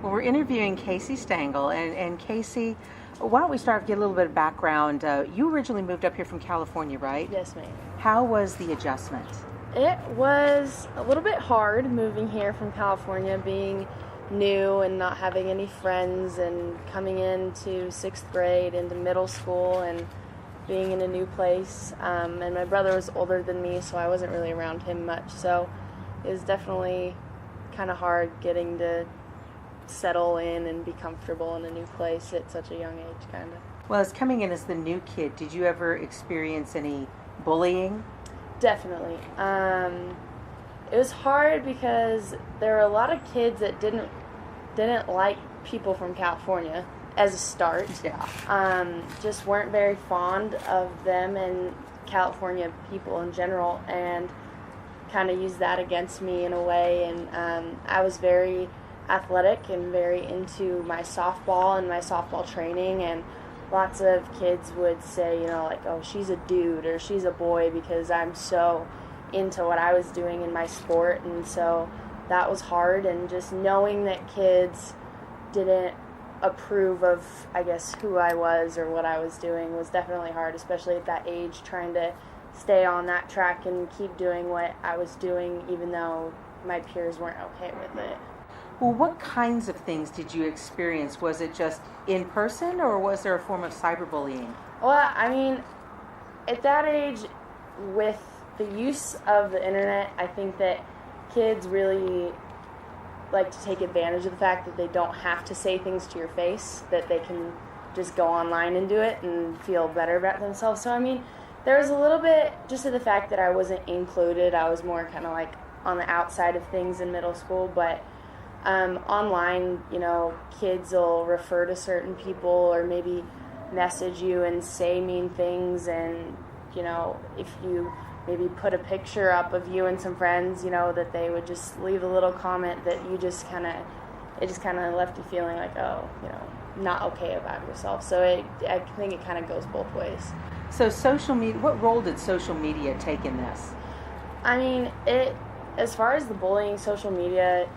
Well, we're interviewing Casey Stengel, and Casey, why don't we start, get a little bit of background. You originally moved up here from California, right? Yes, ma'am. How was the adjustment? It was a little bit hard moving here from California, being new and not having any friends, and coming into 6th grade, into middle school, and being in a new place. And my brother was older than me, so I wasn't really around him much. So it was definitely kind of hard getting to settle in and be comfortable in a new place at such a young age, kind of. Well, as coming in as the new kid, did you ever experience any bullying? Definitely. It was hard because there were a lot of kids that didn't like people from California as a start. Yeah. Just weren't very fond of them and California people in general, and kind of used that against me in a way. And I was very athletic and very into my softball and my softball training, and lots of kids would say, like, oh, she's a dude or she's a boy, because I'm so into what I was doing in my sport. And so that was hard, and just knowing that kids didn't approve of, I guess, who I was or what I was doing was definitely hard, especially at that age, trying to stay on that track and keep doing what I was doing, even though my peers weren't okay with it. Well, what kinds of things did you experience? Was it just in person, or was there a form of cyberbullying? Well, I mean, at that age, with the use of the internet, I think that kids really like to take advantage of the fact that they don't have to say things to your face, that they can just go online and do it and feel better about themselves. So, I mean, there was a little bit just of the fact that I wasn't included. I was more kind of like on the outside of things in middle school, but online, kids will refer to certain people or maybe message you and say mean things. And, if you maybe put a picture up of you and some friends, that they would just leave a little comment that it just kind of left you feeling like, oh, not okay about yourself. So I think it kind of goes both ways. So social media, what role did social media take in this? I mean, as far as the bullying, social media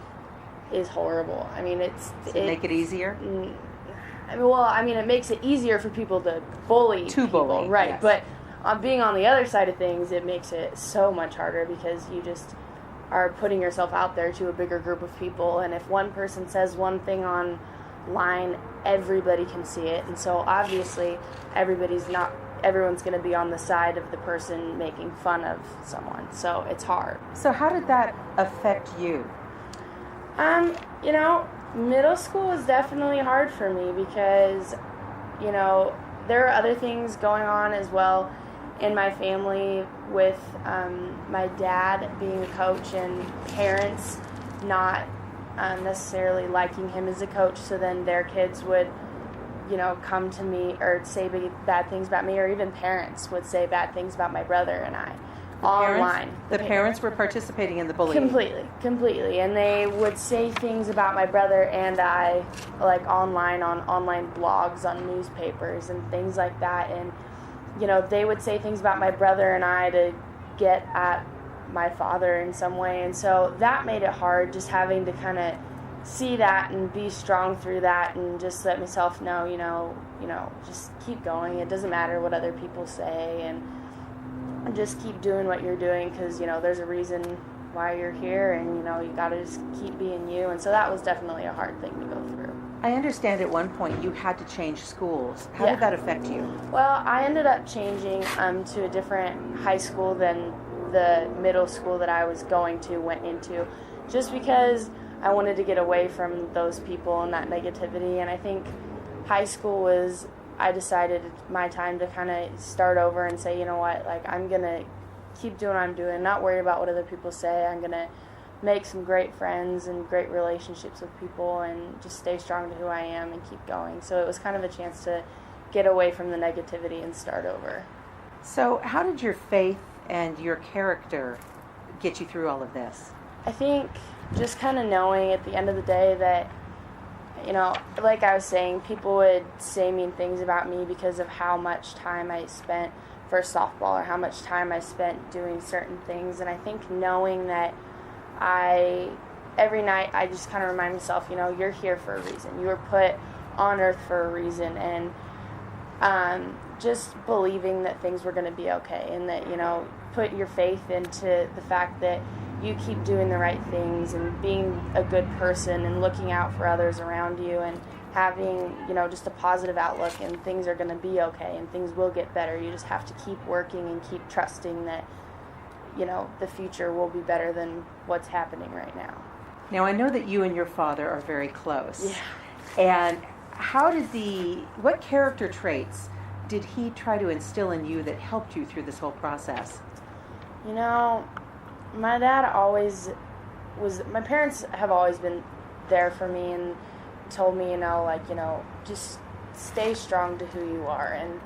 is horrible. I mean, Does it make it easier? It makes it easier for people to bully people, bully, right? yes. But being on the other side of things, it makes it so much harder, because you just are putting yourself out there to a bigger group of people, and if one person says one thing online, everybody can see it, and so obviously everyone's going to be on the side of the person making fun of someone, so it's hard. So how did that affect you? Middle school was definitely hard for me because, there are other things going on as well in my family with my dad being a coach and parents not necessarily liking him as a coach, so then their kids would, come to me or say bad things about me, or even parents would say bad things about my brother and I. Online. The parents were participating in the bullying? Completely. And they would say things about my brother and I, like online, on online blogs, on newspapers, and things like that. And, they would say things about my brother and I to get at my father in some way. And so that made it hard, just having to kind of see that and be strong through that, and just let myself know, just keep going. It doesn't matter what other people say, and just keep doing what you're doing, because there's a reason why you're here, and you gotta just keep being you. And so that was definitely a hard thing to go through. I understand at one point you had to change schools. How did that affect you? Well, I ended up changing to a different high school than the middle school that I was went into, just because I wanted to get away from those people and that negativity. And I think high school I decided my time to kind of start over and say, you know what, like, I'm going to keep doing what I'm doing, not worry about what other people say. I'm going to make some great friends and great relationships with people, and just stay strong to who I am and keep going. So it was kind of a chance to get away from the negativity and start over. So how did your faith and your character get you through all of this? I think just kind of knowing at the end of the day that, like I was saying, people would say mean things about me because of how much time I spent for softball, or how much time I spent doing certain things. And I think knowing that I every night I just kind of remind myself, you're here for a reason. You were put on earth for a reason, and just believing that things were going to be okay, and that, put your faith into the fact that you keep doing the right things and being a good person and looking out for others around you and having, just a positive outlook, and things are going to be okay and things will get better. You just have to keep working and keep trusting that, the future will be better than what's happening right now. Now, I know that you and your father are very close. Yeah. And what character traits did he try to instill in you that helped you through this whole process? My dad my parents have always been there for me and told me, just stay strong to who you are, and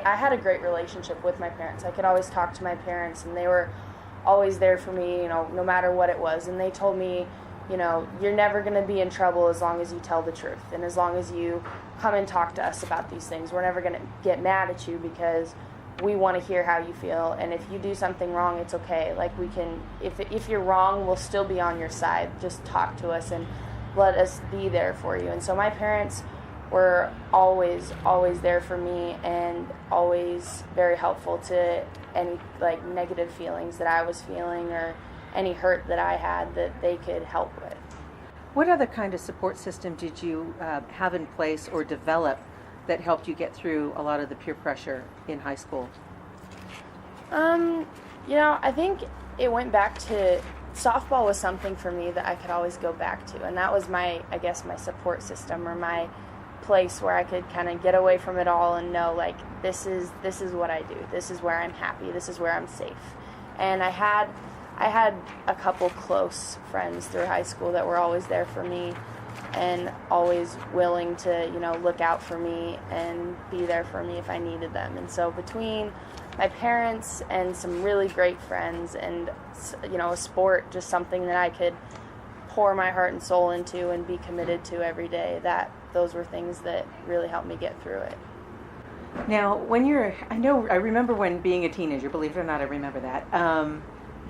I had a great relationship with my parents. I could always talk to my parents, and they were always there for me, no matter what it was. And they told me, you're never going to be in trouble as long as you tell the truth, and as long as you come and talk to us about these things. We're never going to get mad at you because we want to hear how you feel, and if you do something wrong, it's okay. Like, we can, if you're wrong, we'll still be on your side. Just talk to us and let us be there for you. And so my parents were always there for me, and always very helpful to any negative feelings that I was feeling or any hurt that I had that they could help with. What other kind of support system did you have in place or develop that helped you get through a lot of the peer pressure in high school? I think it went back to softball was something for me that I could always go back to, and that was my support system, or my place where I could kind of get away from it all and know, this is what I do. This is where I'm happy. This is where I'm safe. And I had a couple close friends through high school that were always there for me and always willing to, look out for me and be there for me if I needed them. And so between my parents and some really great friends and, a sport, just something that I could pour my heart and soul into and be committed to every day, those were things that really helped me get through it. Now, I remember when being a teenager, believe it or not, I remember that,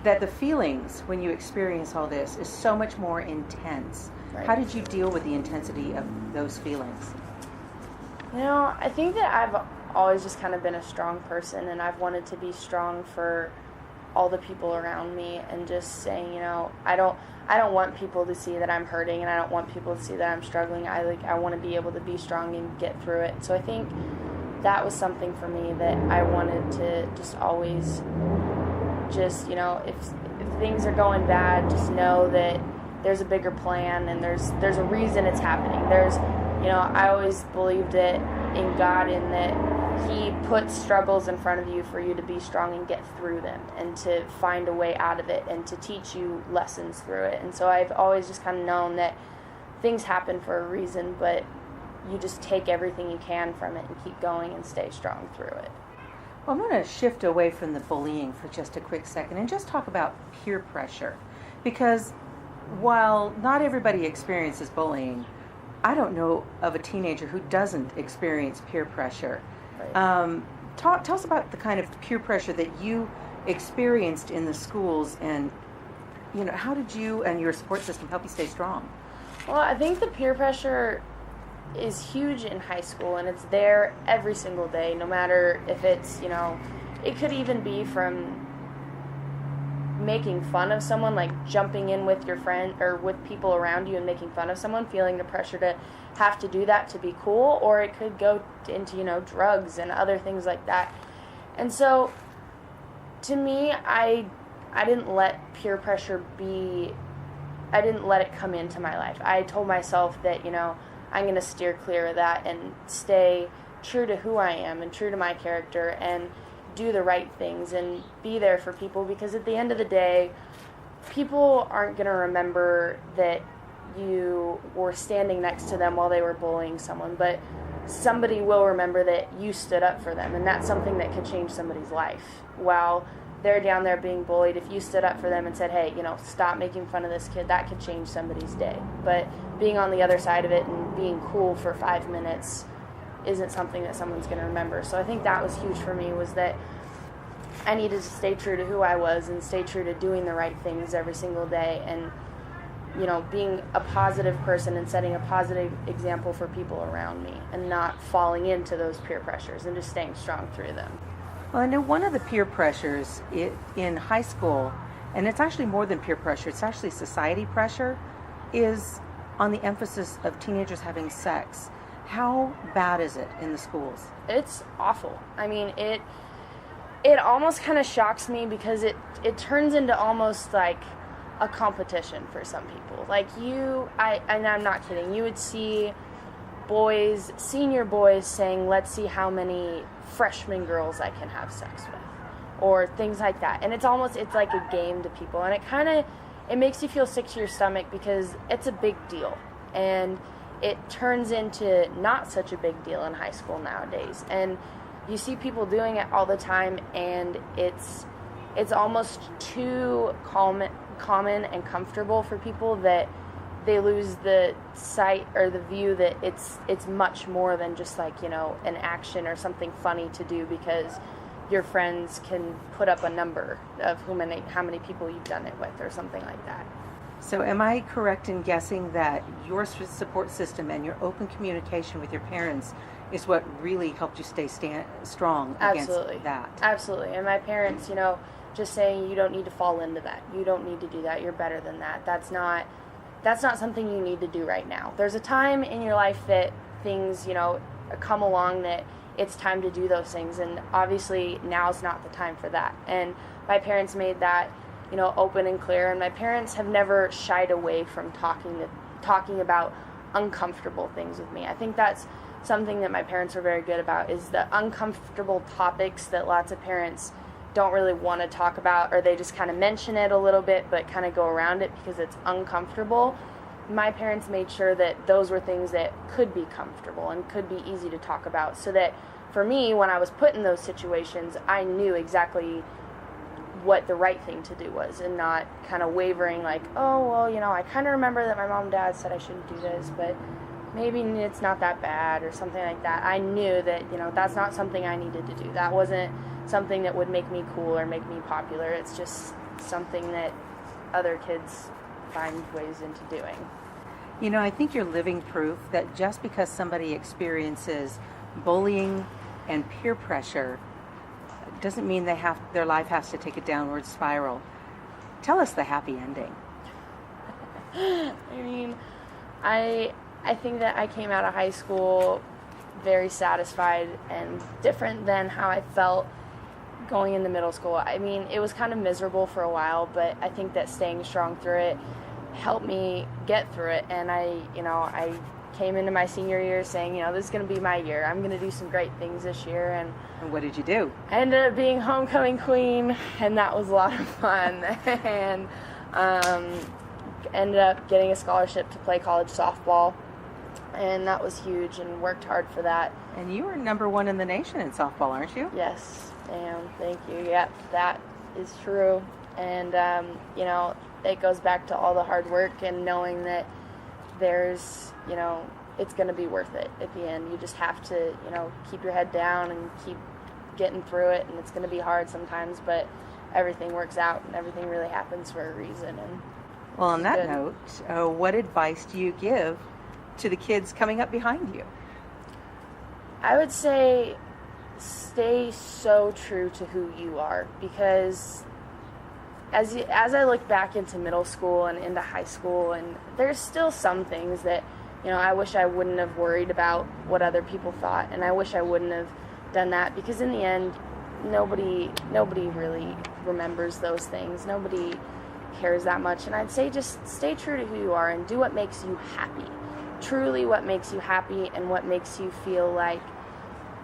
that the feelings when you experience all this is so much more intense. Right. How did you deal with the intensity of those feelings? I think that I've always just kind of been a strong person, and I've wanted to be strong for all the people around me, and just saying, I don't want people to see that I'm hurting, and I don't want people to see that I'm struggling. I want to be able to be strong and get through it. So I think that was something for me that I wanted to just always if things are going bad, just know that there's a bigger plan, and there's a reason it's happening. I always believed it in God, in that He puts struggles in front of you for you to be strong and get through them, and to find a way out of it, and to teach you lessons through it. And so I've always just kind of known that things happen for a reason, but you just take everything you can from it and keep going and stay strong through it. Well, I'm going to shift away from the bullying for just a quick second and just talk about peer pressure. Because while not everybody experiences bullying, I don't know of a teenager who doesn't experience peer pressure. Right. Tell us about the kind of peer pressure that you experienced in the schools, and how did you and your support system help you stay strong? Well, I think the peer pressure is huge in high school, and it's there every single day, no matter if it's, it could even be from making fun of someone, like jumping in with your friend or with people around you and making fun of someone, feeling the pressure to have to do that to be cool, or it could go into, drugs and other things like that. And so, to me, I didn't let peer pressure I didn't let it come into my life. I told myself that, I'm going to steer clear of that and stay true to who I am and true to my character and do the right things and be there for people, because at the end of the day, people aren't going to remember that you were standing next to them while they were bullying someone, but somebody will remember that you stood up for them, and that's something that could change somebody's life. While they're down there being bullied, if you stood up for them and said, hey, stop making fun of this kid, that could change somebody's day. But being on the other side of it and being cool for 5 minutes isn't something that someone's going to remember. So I think that was huge for me, was that I needed to stay true to who I was and stay true to doing the right things every single day, and being a positive person and setting a positive example for people around me and not falling into those peer pressures and just staying strong through them. Well, I know one of the peer pressures in high school, and it's actually more than peer pressure, it's actually society pressure, is on the emphasis of teenagers having sex. How bad is it in the schools? It's awful. I mean, it almost kind of shocks me because it turns into almost like a competition for some people. Like and I'm not kidding, you would see senior boys saying, let's see how many freshman girls I can have sex with, or things like that. And it's like a game to people, and it makes you feel sick to your stomach because it's a big deal, and it turns into not such a big deal in high school nowadays. And you see people doing it all the time, and it's almost too common and comfortable for people that they lose the sight or the view that it's much more than just like, an action or something funny to do because your friends can put up a number of how many people you've done it with or something like that. So am I correct in guessing that your support system and your open communication with your parents is what really helped you stay strong against that? Absolutely. And my parents, just saying you don't need to fall into that. You don't need to do that. You're better than that. That's not something you need to do right now. There's a time in your life that things, come along that it's time to do those things. And obviously now's not the time for that. And my parents made that open and clear, and my parents have never shied away from talking about uncomfortable things with me. I think that's something that my parents are very good about, is the uncomfortable topics that lots of parents don't really want to talk about, or they just kind of mention it a little bit but kind of go around it because it's uncomfortable. My parents made sure that those were things that could be comfortable and could be easy to talk about, so that for me, when I was put in those situations, I knew exactly what the right thing to do was, and not kind of wavering like, oh, well, I kind of remember that my mom and dad said I shouldn't do this, but maybe it's not that bad or something like that. I knew that, that's not something I needed to do. That wasn't something that would make me cool or make me popular. It's just something that other kids find ways into doing. I think you're living proof that just because somebody experiences bullying and peer pressure doesn't mean their life has to take a downward spiral. Tell us the happy ending. I think that I came out of high school very satisfied and different than how I felt going into middle school. It was kind of miserable for a while, but I think that staying strong through it helped me get through it. And I came into my senior year saying, this is going to be my year. I'm going to do some great things this year. And what did you do? I ended up being homecoming queen, and that was a lot of fun. And ended up getting a scholarship to play college softball, and that was huge, and worked hard for that. And you were number 1 in the nation in softball, aren't you? Yes, I am. Thank you. Yep, that is true. And, it goes back to all the hard work and knowing that there's, it's going to be worth it at the end. You just have to, keep your head down and keep getting through it, and it's going to be hard sometimes, but everything works out, and everything really happens for a reason. And well, on that note, what advice do you give to the kids coming up behind you? I would say stay so true to who you are, because as I look back into middle school and into high school, and there's still some things that, I wish I wouldn't have worried about what other people thought, and I wish I wouldn't have done that, because in the end, nobody really remembers those things. Nobody cares that much, and I'd say just stay true to who you are and do what makes you happy. Truly what makes you happy and what makes you feel like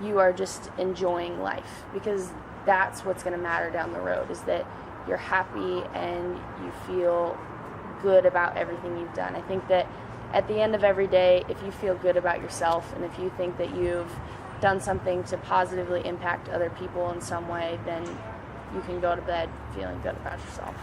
you are just enjoying life, because that's what's going to matter down the road, is that you're happy and you feel good about everything you've done. I think that at the end of every day, if you feel good about yourself and if you think that you've done something to positively impact other people in some way, then you can go to bed feeling good about yourself.